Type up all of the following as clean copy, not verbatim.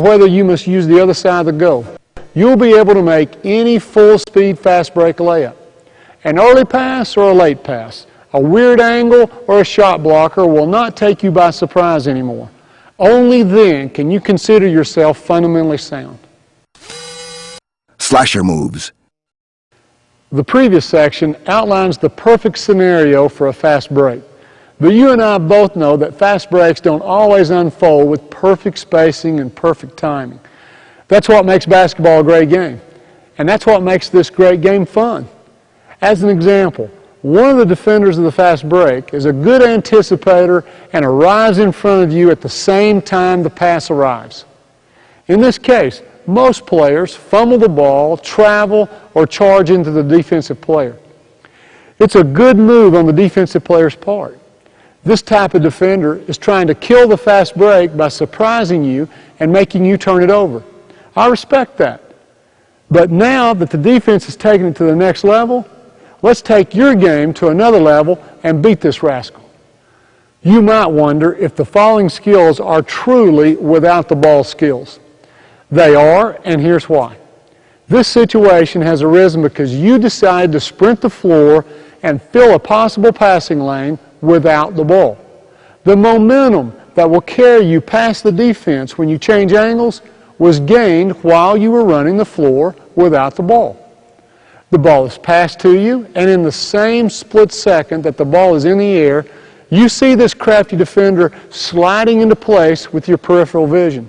whether you must use the other side of the goal. You'll be able to make any full-speed fast break layup. An early pass or a late pass, a weird angle or a shot blocker will not take you by surprise anymore. Only then can you consider yourself fundamentally sound. Slasher moves. The previous section outlines the perfect scenario for a fast break. But you and I both know that fast breaks don't always unfold with perfect spacing and perfect timing. That's what makes basketball a great game. And that's what makes this great game fun. As an example, one of the defenders of the fast break is a good anticipator and arrives in front of you at the same time the pass arrives. In this case, most players fumble the ball, travel, or charge into the defensive player. It's a good move on the defensive player's part. This type of defender is trying to kill the fast break by surprising you and making you turn it over. I respect that. But now that the defense has taken it to the next level, let's take your game to another level and beat this rascal. You might wonder if the following skills are truly without the ball skills. They are, and here's why. This situation has arisen because you decided to sprint the floor and fill a possible passing lane without the ball. The momentum that will carry you past the defense when you change angles was gained while you were running the floor without the ball. The ball is passed to you, and in the same split second that the ball is in the air, you see this crafty defender sliding into place with your peripheral vision.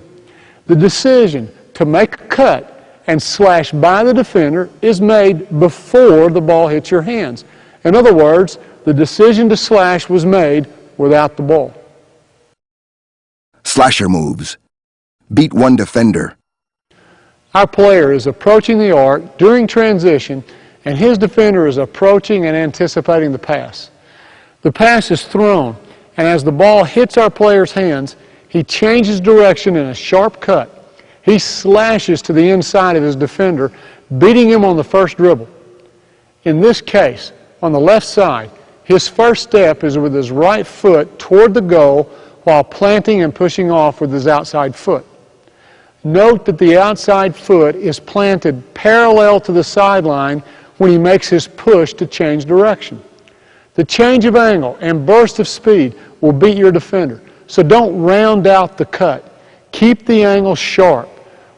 The decision to make a cut and slash by the defender is made before the ball hits your hands. In other words, the decision to slash was made without the ball. Slasher moves. Beat one defender. Our player is approaching the arc during transition, and his defender is approaching and anticipating the pass. The pass is thrown, and as the ball hits our player's hands, he changes direction in a sharp cut. He slashes to the inside of his defender, beating him on the first dribble. In this case, on the left side, his first step is with his right foot toward the goal while planting and pushing off with his outside foot. Note that the outside foot is planted parallel to the sideline when he makes his push to change direction. The change of angle and burst of speed will beat your defender, so don't round out the cut. Keep the angle sharp.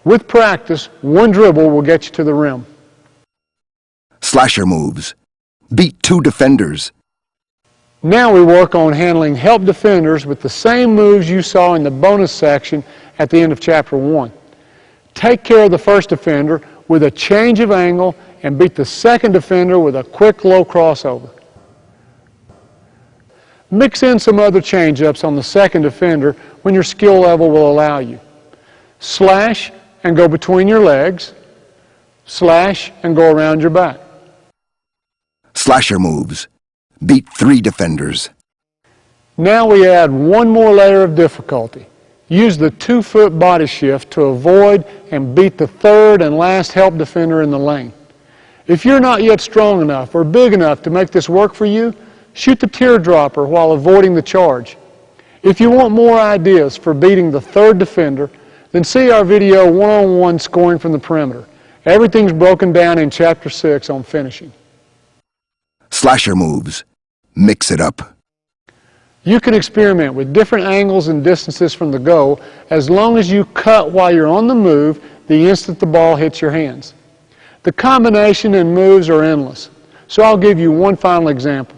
With practice, one dribble will get you to the rim. Slasher moves. Beat two defenders. Now we work on handling help defenders with the same moves you saw in the bonus section at the end of Chapter 1. Take care of the first defender with a change of angle and beat the second defender with a quick low crossover. Mix in some other change-ups on the second defender when your skill level will allow you. Slash and go between your legs. Slash and go around your back. Slasher moves. Beat three defenders. Now we add one more layer of difficulty. Use the 2-foot body shift to avoid and beat the third and last help defender in the lane. If you're not yet strong enough or big enough to make this work for you, shoot the teardropper while avoiding the charge. If you want more ideas for beating the third defender, then see our video one-on-one scoring from the perimeter. Everything's broken down in Chapter 6 on finishing. Slasher moves. Mix it up. You can experiment with different angles and distances from the goal as long as you cut while you're on the move the instant the ball hits your hands. The combination and moves are endless, so I'll give you one final example.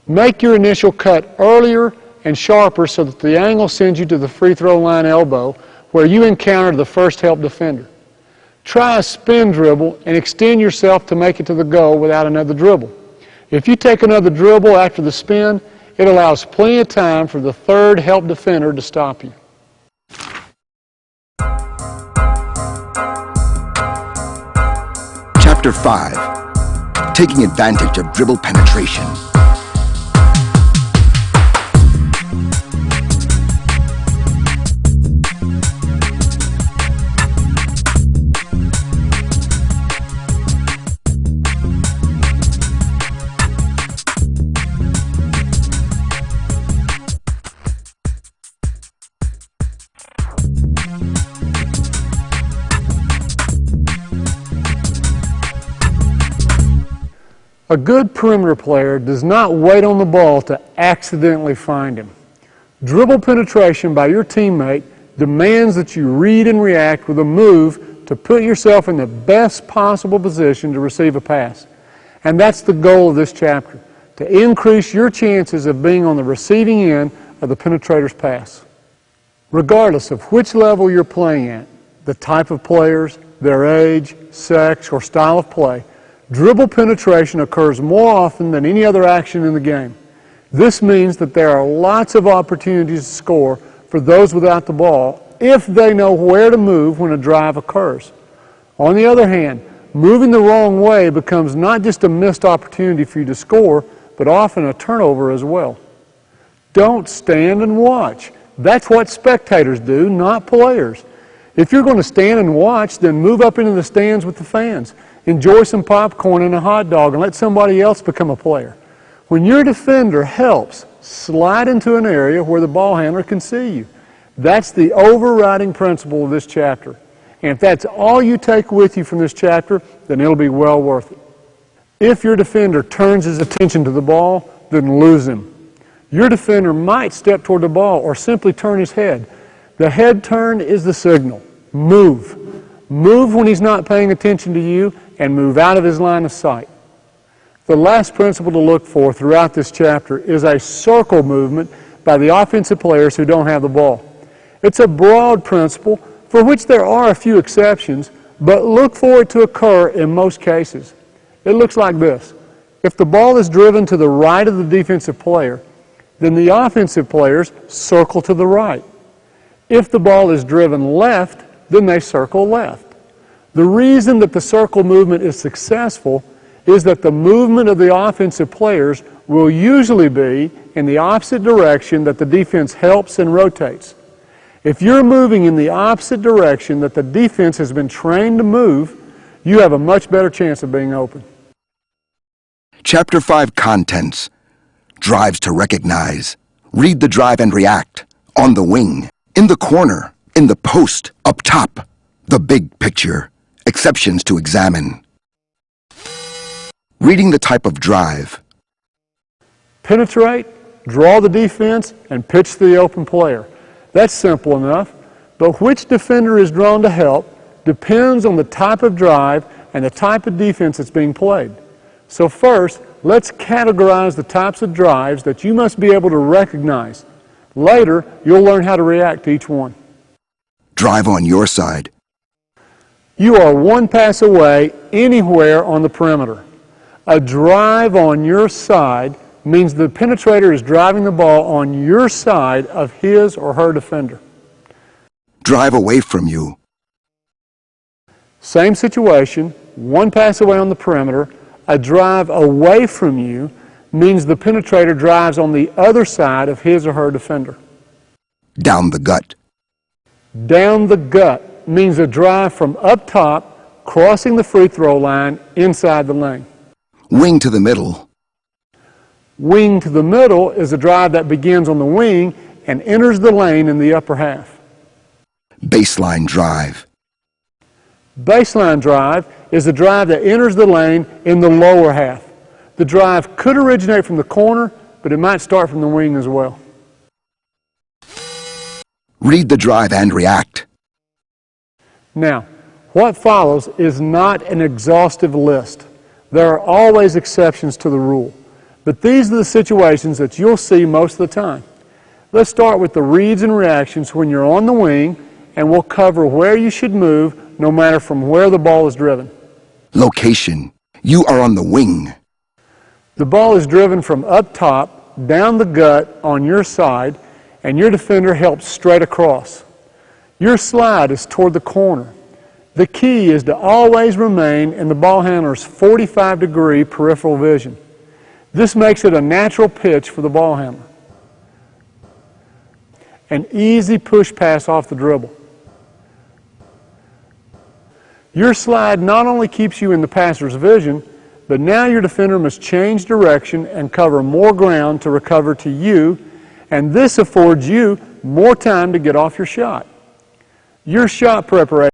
Make your initial cut earlier and sharper so that the angle sends you to the free throw line elbow where you encounter the first help defender. Try a spin dribble and extend yourself to make it to the goal without another dribble. If you take another dribble after the spin, it allows plenty of time for the third help defender to stop you. Chapter 5. Taking advantage of dribble penetration. A good perimeter player does not wait on the ball to accidentally find him. Dribble penetration by your teammate demands that you read and react with a move to put yourself in the best possible position to receive a pass. And that's the goal of this chapter, to increase your chances of being on the receiving end of the penetrator's pass. Regardless of which level you're playing at, the type of players, their age, sex, or style of play, dribble penetration occurs more often than any other action in the game. This means that there are lots of opportunities to score for those without the ball if they know where to move when a drive occurs. On the other hand, moving the wrong way becomes not just a missed opportunity for you to score, but often a turnover as well. Don't stand and watch. That's what spectators do, not players. If you're going to stand and watch, then move up into the stands with the fans. Enjoy some popcorn and a hot dog and let somebody else become a player. When your defender helps, slide into an area where the ball handler can see you. That's the overriding principle of this chapter. And if that's all you take with you from this chapter, then it'll be well worth it. If your defender turns his attention to the ball, then lose him. Your defender might step toward the ball or simply turn his head. The head turn is the signal. Move. Move when he's not paying attention to you and move out of his line of sight. The last principle to look for throughout this chapter is a circle movement by the offensive players who don't have the ball. It's a broad principle for which there are a few exceptions, but look for it to occur in most cases. It looks like this. If the ball is driven to the right of the defensive player, then the offensive players circle to the right. If the ball is driven left, then they circle left. The reason that the circle movement is successful is that the movement of the offensive players will usually be in the opposite direction that the defense helps and rotates. If you're moving in the opposite direction that the defense has been trained to move, you have a much better chance of being open. Chapter 5 Contents. Drives to recognize. Read the drive and react. On the wing. In the corner. In the post. Up top. The big picture. Exceptions to examine. Reading the type of drive. Penetrate, draw the defense, and pitch to the open player. That's simple enough, but which defender is drawn to help depends on the type of drive and the type of defense that's being played. So first, let's categorize the types of drives that you must be able to recognize. Later, you'll learn how to react to each one. Drive on your side. You are one pass away anywhere on the perimeter. A drive on your side means the penetrator is driving the ball on your side of his or her defender. Drive away from you. Same situation, one pass away on the perimeter. A drive away from you means the penetrator drives on the other side of his or her defender. Down the gut. Down the gut means a drive from up top, crossing the free throw line inside the lane. Wing to the middle. Wing to the middle is a drive that begins on the wing and enters the lane in the upper half. Baseline drive. Baseline drive is a drive that enters the lane in the lower half. The drive could originate from the corner, but it might start from the wing as well. Read the drive and react. Now, what follows is not an exhaustive list. There are always exceptions to the rule, but these are the situations that you'll see most of the time. Let's start with the reads and reactions when you're on the wing, and we'll cover where you should move no matter from where the ball is driven. Location. You are on the wing. The ball is driven from up top, down the gut on your side, and your defender helps straight across. Your slide is toward the corner. The key is to always remain in the ball handler's 45-degree peripheral vision. This makes it a natural pitch for the ball handler. An easy push pass off the dribble. Your slide not only keeps you in the passer's vision, but now your defender must change direction and cover more ground to recover to you, and this affords you more time to get off your shot. Your shot preparation